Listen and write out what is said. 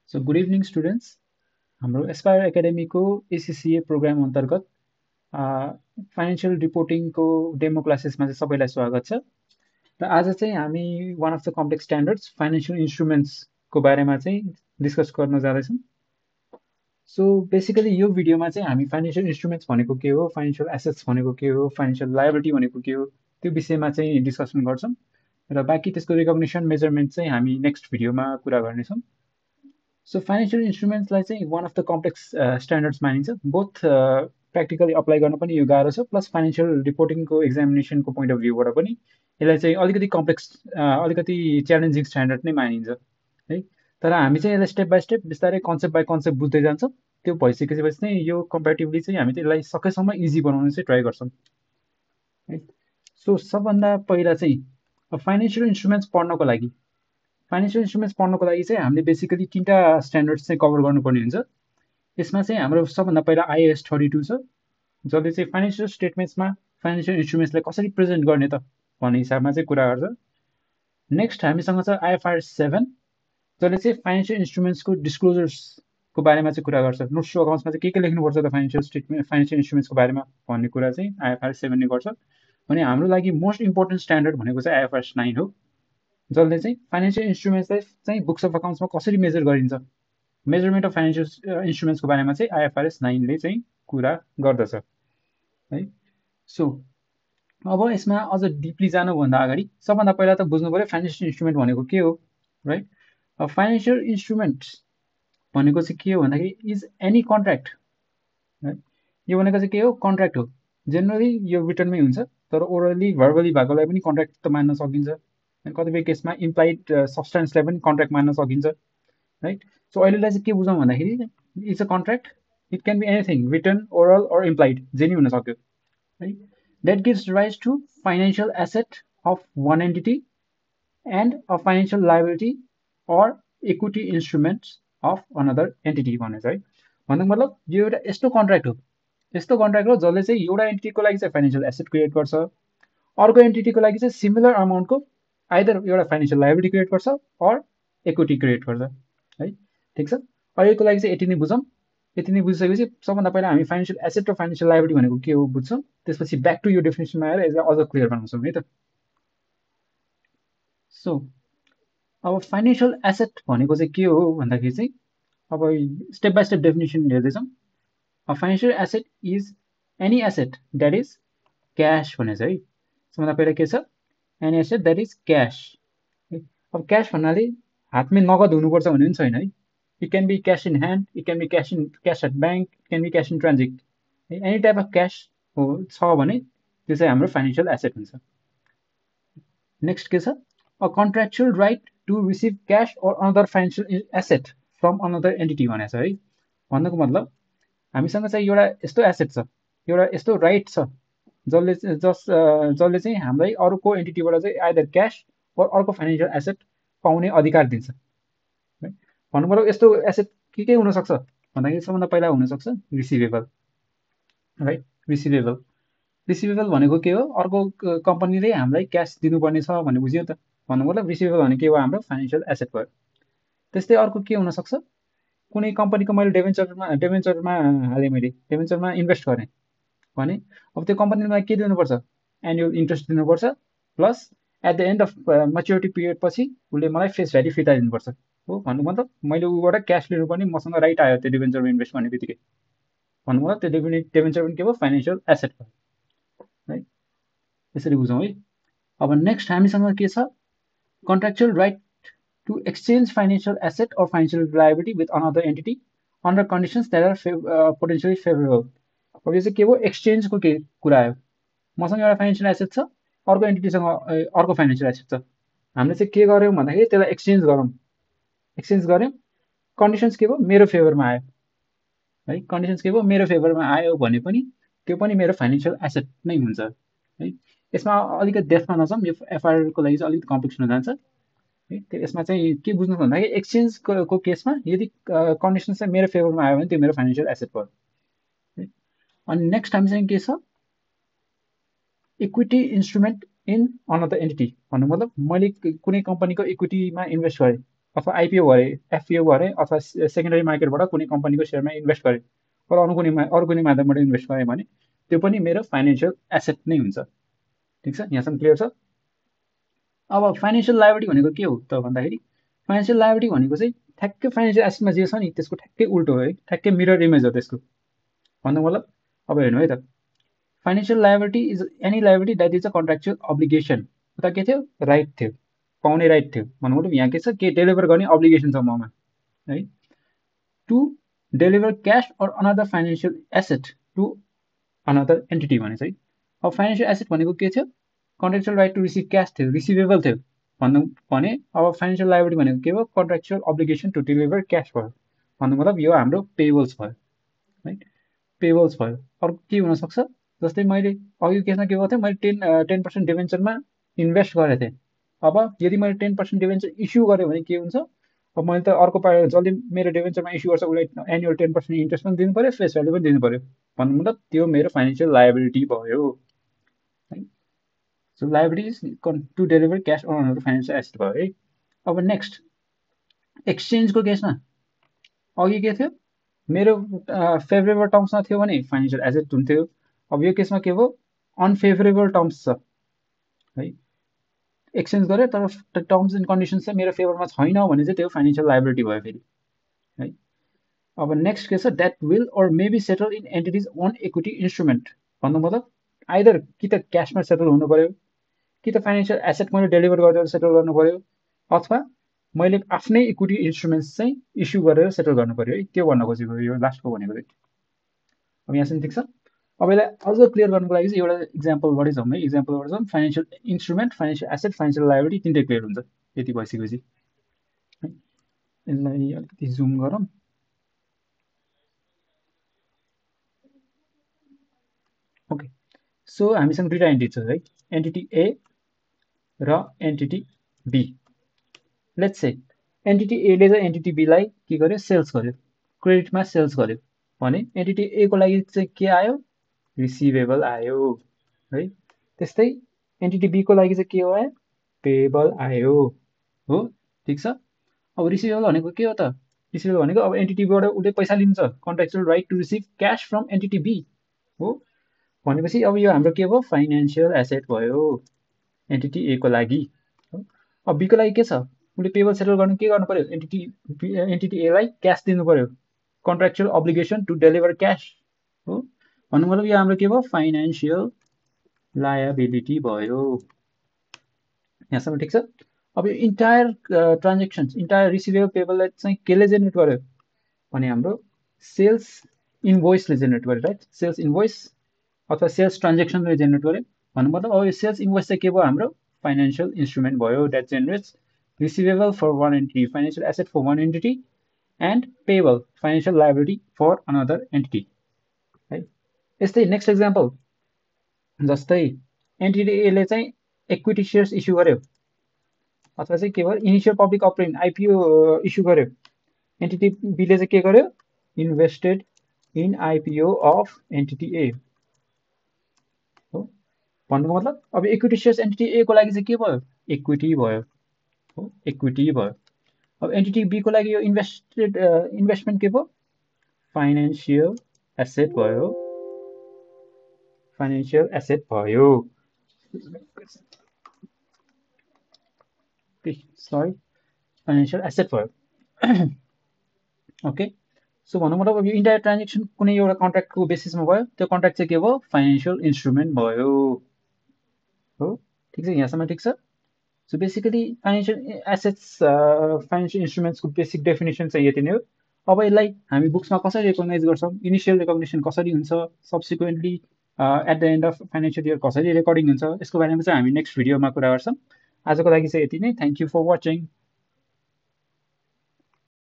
So good evening students. हाम्रो Aspire एकाडेमीको ACCA program अन्तर्गत फाइनेन्शियल रिपोर्टिङको डेमो क्लासेसमा चाहिँ सबैलाई स्वागत छ। र आज चाहिँ हामी one of the complex standards financial इन्स्ट्रुमेन्ट्सको बारेमा चाहिँ डिस्कस गर्न जाँदैछौँ। सो बेसिकली यो भिडियोमा चाहिँ हामी फाइनेन्शियल इन्स्ट्रुमेन्ट्स भनेको के हो, फाइनेन्शियल एसेट्स भनेको के हो, फाइनेन्शियल लायबिलिटी भनेको के हो, त्यो विषयमा चाहिँ डिस्कसन गर्छौँ। र बाँकी त्यसको रिकग्निसन मेजरमेन्ट चाहिँ हामी नेक्स्ट भिडियोमा कुरा गर्नेछौँ। सो फाइनेन्शियल इन्स्ट्रुमेन्ट्सलाई चाहिँ one of the complex standards मानिन्छ। बोथ प्र्याक्टिकली अप्लाई गर्न पनि यो गाह्रो छ, प्लस फाइनेन्शियल रिपोर्टिङको एक्जामिनेसनको पोइन्ट अफ भ्यूबाट पनि यसलाई चाहिँ अलिकति कम्प्लेक्स, अलिकति च्यालेन्जिङ स्ट्यान्डर्ड नै मानिन्छ है। तर हामी चाहिँ यसलाई स्टेप बाई स्टेप बिस्तारै कन्सेप्ट बाई कन्सेप्ट बुझ्दै जान्छौँ। त्यो भइसकेपछि चाहिँ यो कम्पेरिटिभली चाहिँ हामी त्यसलाई सकेसम्म इजी बनाउन चाहिँ ट्राई गर्छौँ है। सो सबभन्दा पहिला चाहिँ फाइनेन्शियल इन्स्ट्रुमेन्ट्स पढ्नको लागि चाहिँ हामीले बेसिकली तीनटा स्ट्यान्डर्ड्स चाहिँ कभर गर्नुपर्ने हुन्छ। यसमा चाहिँ हाम्रो सबभन्दा पहिला IAS 32 छ, जसले चाहिँ फाइनेन्शियल स्टेटमेन्ट्समा फाइनेन्शियल इन्स्ट्रुमेन्ट्सलाई कसरी प्रेजेन्ट गर्ने त भन्ने हिसाबमा चाहिँ कुरा गर्छ। नेक्स्ट हामीसँग छ IFRS 7, जसले चाहिँ फाइनेन्शियल इन्स्ट्रुमेन्ट्सको डिस्क्लोजर्सको बारेमा चाहिँ कुरा गर्छ। नोट्स टु अकाउन्ट्समा चाहिँ के लेख्नुपर्छ त फाइनेन्शियल इन्स्ट्रुमेन्ट्सको बारेमा भन्ने कुरा चाहिँ IFRS 7 ले गर्छ। भने हाम्रो लागि मोस्ट इम्पोर्टेन्ट स्ट्यान्डर्ड भनेको चाहिँ IFRS 9 हो, जसले चाहिँ फाइनेन्शियल इन्स्ट्रुमेन्ट्सलाई चाहिँ बुक्स अफ अकाउन्ट्समा कसरी मेजर गरिन्छ, मेजरमेन्ट अफ फाइनेन्शियल इन्स्ट्रुमेन्ट्सको बारेमा चाहिँ IFRS 9 ले चाहिँ कुरा गर्दछ है। सो अब यसमा अझ डिपली जानुभन्दा अगाडि सबभन्दा पहिला त बुझ्नु पर्यो फाइनेन्शियल इन्स्ट्रुमेन्ट भनेको के हो, राइट। अब फाइनेन्शियल इन्स्ट्रुमेन्ट भनेको चाहिँ के हो भन्दाखेरि इज एनी कन्ट्र्याक्ट है। यो भनेको चाहिँ के हो, कन्ट्र्याक्ट हो। जेनरली यो रिटर्नमै हुन्छ, तर ओरली भर्बली भएकोलाई पनि कन्ट्र्याक्ट त मान्न सकिन्छ। कतिपय केसमा इम्प्लाइड सब्सटेन्सलाई पनि कन्ट्र्याक्ट मान्न सकिन्छ, राइट। सो अहिलेलाई चाहिँ के बुझौँ भन्दाखेरि it's a contract, it can be anything, written, oral or implied, जे नि हुन सक्यो है। That gives rise to financial asset of one entity and a financial liability or equity instruments of another entity भनेको छ है। भन्नुको मतलब यो एउटा यस्तो कन्ट्र्याक्ट हो, जसले चाहिँ एउटा एन्टिटीको लागि चाहिँ फाइनेन्शियल एसेट क्रिएट गर्छ, अर्को एन्टिटीको लागि चाहिँ सिमिलर अमाउन्टको आइदर एउटा फाइनेन्शियल लायबिलिटी क्रिएट गर्छ अर इक्विटी क्रिएट गर्छ है। ठिक छ, अहिलेको लागि चाहिँ यति नै बुझौँ। यति नै बुझिसकेपछि सबभन्दा पहिला हामी फाइनेन्शियल एसेट र फाइनेन्शियल लायबिलिटी भनेको के हो बुझ्छौँ, त्यसपछि ब्याक टु यो डेफिनेसनमा आएर यसलाई अझ क्लियर बनाउँछौँ है त। सो अब फाइनेन्शियल एसेट भनेको चाहिँ के हो भन्दाखेरि चाहिँ अब स्टेप बाई स्टेप डेफिनेसन हेर्दैछौँ। Financial asset is any asset that is cash भनेको छ है। सबभन्दा पहिला के छ, any asset that is cash. अब क्यास भन्नाले हातमै नगद हुनुपर्छ भन्ने पनि छैन है। It can be cash in hand, it can be cash at bank, it can be cash in transit है। एनी टाइप अफ क्यास हो छ भने त्यो चाहिँ हाम्रो फाइनेन्शियल एसेट हुन्छ। नेक्स्ट के छ, a contractual right to receive cash or another financial asset from another entity भनेको छ है। भन्नुको मतलब हामीसँग चाहिँ एउटा यस्तो एसेट छ, एउटा यस्तो राइट छ जसले चाहिँ हामीलाई अर्को एन्टिटीबाट चाहिँ आइदर क्यास और अर्को फाइनेन्शियल एसेट पाउने अधिकार दिन्छ है। भन्नु मतलब यस्तो एसेट के हुनसक्छ भन्दाखेरि सबभन्दा पहिला हुनसक्छ रिसिभेबल, राइट। रिसिभेबल भनेको के हो, अर्को कम्पनीले हामीलाई क्यास दिनुपर्ने छ भन्ने बुझ्यो त। भन्नु मतलब रिसिभेबल भने के हो, हाम्रो फाइनेन्शियल एसेट भयो। त्यस्तै अर्को के हुनसक्छ, कुनै कम्पनीको मैले डेभेन्चरमा हालेँ, मैले डेभेन्चरमा इन्भेस्ट गरेँ भने अब त्यो कम्पनीले मलाई के दिनुपर्छ, एनुअल इन्ट्रेस्ट दिनुपर्छ, plus at the end of maturity period पछि उसले मलाई फेस भ्याल्यु फिर्ता दिनुपर्छ हो। भन्नु मतलब मैले उबाट क्यास लिनुपर्ने मसँग राइट आयो त्यो डिभेन्चरमा इन्भेस्ट गर्ने बित्तिकै। भन्नु मतलब त्यो डिभेन्चर पनि के भयो, फाइनेन्शियल एसेट भयो है। यसरी बुझौँ है। अब नेक्स्ट हामीसँग के छ, contractual right to exchange financial asset or financial liability with another entity under conditions that are potentially favourable. अब यो चाहिँ के भयो, एक्सचेन्जको के कुरा आयो। मसँग एउटा फाइनेन्शियल एसेट छ, अर्को एन्टिटीसँग अर्को फाइनेन्शियल एसेट छ, हामीले चाहिँ के गर्यौँ भन्दाखेरि त्यसलाई एक्सचेन्ज गऱ्यौँ। कन्डिसन्स के भयो, मेरो फेभरमा आयो है। कन्डिसन्स के भयो, मेरो फेभरमा आयो भने पनि त्यो पनि मेरो फाइनेन्शियल एसेट नै हुन्छ है। यसमा अलिकति डेप्थमा नजाउँ, यो एफआरको लागि चाहिँ अलिकति कम्प्लेक्स हुन जान्छ है। यसमा चाहिँ के बुझ्नु भन्दाखेरि एक्सचेन्जको केसमा यदि कन्डिसन्स चाहिँ मेरो फेभरमा आयो भने त्यो मेरो फाइनेन्शियल एसेट भयो है। अनि नेक्स्ट हामीसँग के छ, equity instrument in another entity. भन्नु मतलब मैले कुनै कम्पनीको इक्विटीमा इन्भेस्ट गरेँ, अथवा आइपिओ भरे एफपिओ भरे अथवा सेकेन्डरी मार्केटबाट कुनै कम्पनीको सेयरमा इन्भेस्ट गरेँ अरू अरू कुनै माध्यमबाट इन्भेस्ट गरेँ भने त्यो पनि मेरो फाइनेन्सियल एसेट नै हुन्छ। ठिक छ, यहाँसम्म क्लियर छ? अब फाइनेन्सियल लायबिलिटी भनेको के हो त भन्दाखेरि फाइनेन्सियल लायबिलिटी भनेको चाहिँ ठ्याक्कै फाइनेन्सियल एसेटमा जे छ नि त्यसको ठ्याक्कै उल्टो हो है, ठ्याक्कै मिरर इमेज हो त्यसको। भन्नु मतलब अब हेर्नु है त, financial liability is any liability that is a contractual obligation. उता के थियो? राइट थियो, पाउने राइट थियो। भन्नु मतलब यहाँ के छ? के डेलिभर गर्ने अब्लिगेसन छ ममा है, to deliver cash or another financial asset to another entity भने चाहिँ अब फाइनेन्सियल एसेट भनेको के थियो? Contractual right to receive cash थियो, रिसिभेबल थियो भन्नु भने अब फाइनेन्सियल लायबिलिटी भनेको के भयो? Contractual obligation to deliver cash भयो। भन्नु मतलब यो हाम्रो पेबल्स भयो है, पेबल्स भयो। अरू के हुनसक्छ? जस्तै मैले अघिको केसमा के भएको थियो? मैले 10% डिभेन्चरमा इन्भेस्ट गरेको थिएँ। अब यदि मैले 10% डिभेन्चर इस्यु गरेँ भने के हुन्छ? अब मैले त अर्को जसले मेरो डिभेन्चरमा इस्यु गर्छ उसलाई एनुअल 10% इन्ट्रेस्ट पनि दिनु पऱ्यो, फेस भ्यालु पनि दिनु पऱ्यो। भन्नु मतलब त्यो मेरो फाइनेन्सियल लायबिलिटी भयो है। So liability to deliver cash another financial asset भयो है। अब नेक्स्ट एक्सचेन्जको केसमा अघि के थियो? मेरो फेभरेबल टर्म्समा थियो भने फाइनेन्सियल एसेट हुन्थ्यो। अब यो केसमा के भयो? अनफेभरेबल टर्म्स छ है, एक्सचेन्ज गरेँ तर टर्म्स एन्ड कन्डिसन्स चाहिँ मेरो फेभरमा छैन भने चाहिँ त्यो फाइनेन्सियल लायबिलिटी भयो फेरि है। अब नेक्स्ट के छ? That will or may be settled in entity's own equity instrument. भन्नु मतलब आइदर कि त क्यासमा सेटल हुनु पऱ्यो, कि त फाइनेन्सियल एसेट मैले डेलिभर गरेर सेटल गर्नु पऱ्यो, अथवा मैले आफ्नै इक्विटी इन्स्ट्रुमेन्ट्स चाहिँ इस्यु गरेर सेटल गर्नु पऱ्यो है। त्यो भन्न खोजेको यो लास्टको भनेको चाहिँ। अब यहाँसम्म ठिक छ? अब यसलाई अझ क्लियर गर्नुको लागि चाहिँ एउटा इक्जाम्पलबाटै जाउँ है। इक्जाम्पलबाट जाउँ, financial instrument, financial asset, financial liability तिनटै क्लियर हुन्छ यति भइसकेपछि है। यसलाई अलिकति जुम गरौँ। ओके, सो हामीसँग दुईवटा एन्टिटी छ है, एन्टिटी ए र entity B. Let's say entity एले चाहिँ एन्टिटी बीलाई के गर्यो? सेल्स गर्यो, क्रेडिटमा सेल्स गर्यो भने एन्टिटी ए को लागि चाहिँ के आयो? रिसिभेबल आयो है। त्यस्तै एन्टिटी बी को लागि चाहिँ के आयो? पेबल आयो हो। ठिक छ? अब रिसिभेबल भनेको के हो त? रिसिभेबल भनेको अब एन्टिटी बीबाट उसले पैसा लिन्छ, contractual right to receive cash from entity B हो। भनेपछि अब यो हाम्रो के भयो? फाइनेन्सियल एसेट भयो एन्टिटी ए को लागि। अब बी को लागि के छ? उसले पेबल सेटल गर्नु के गर्नु पर्यो? एन्टिटी एलाई क्यास दिनु पर्यो, contractual obligation to deliver cash हो। भन्नु मतलब यो हाम्रो के भयो? फाइनेन्सियल लायबिलिटी भयो। यहाँसम्म ठिक छ? अब यो इन्टायर ट्रान्जेक्सन्स, इन्टायर रिसिभेबल पेबललाई चाहिँ केले जेनेरेट गर्यो भने हाम्रो सेल्स इन्भोइसले जेनेरेट गर्यो राइट। सेल्स इन्भोइस अथवा सेल्स ट्रान्जेक्सनले जेनेरेट गर्यो। भन्नु मतलब अब यो सेल्स इन्भोइस चाहिँ के भयो? हाम्रो फाइनेन्सियल इन्स्ट्रुमेन्ट भयो that generates receivable for one entity, financial asset for one entity, and payable, financial liability for another entity है। यस्तै नेक्स्ट एक्जाम्पल, जस्तै एन्टिटी एले चाहिँ इक्विटी सेयर्स इस्यु गर्यो अथवा चाहिँ के भयो? Initial public offering IPO issue गर्यो। एन्टिटी बीले चाहिँ के गर्यो? Invested in IPO of entity A हो। भन्नुको मतलब अब इक्विटी सेयर्स एन्टिटी ए को लागि चाहिँ के भयो? इक्विटी भयो हो, इक्विटी भयो। अब एन्टिटी बी को लागि यो इन्भेस्टमेन्ट के भयो? फाइनेन्सियल एसेट भयो, फाइनेन्सियल एसेट भयो सरी, फाइनेन्सियल एसेट भयो ओके। सो भन्नु मतलब अब यो इन्टायर ट्रान्जेक्सन कुनै एउटा कन्ट्र्याक्टको बेसिसमा भयो, त्यो कन्ट्र्याक्ट चाहिँ के भयो? फाइनेन्सियल इन्स्ट्रुमेन्ट भयो हो। ठिक छ? यहाँसम्म ठिक छ? So basically financial assets, financial इन्स्ट्रुमेन्ट्सको बेसिक डेफिनेसन चाहिँ यति नै हो। अब यसलाई हामी बुक्समा कसरी रेकगनाइज गर्छौँ, इनिसियल रेकग्नेसन कसरी हुन्छ, subsequently at the end of financial year कसरी रेकर्डिङ हुन्छ, यसको बारेमा चाहिँ हामी नेक्स्ट भिडियोमा कुरा गर्छौँ। आजको लागि चाहिँ यति नै। Thank you for watching.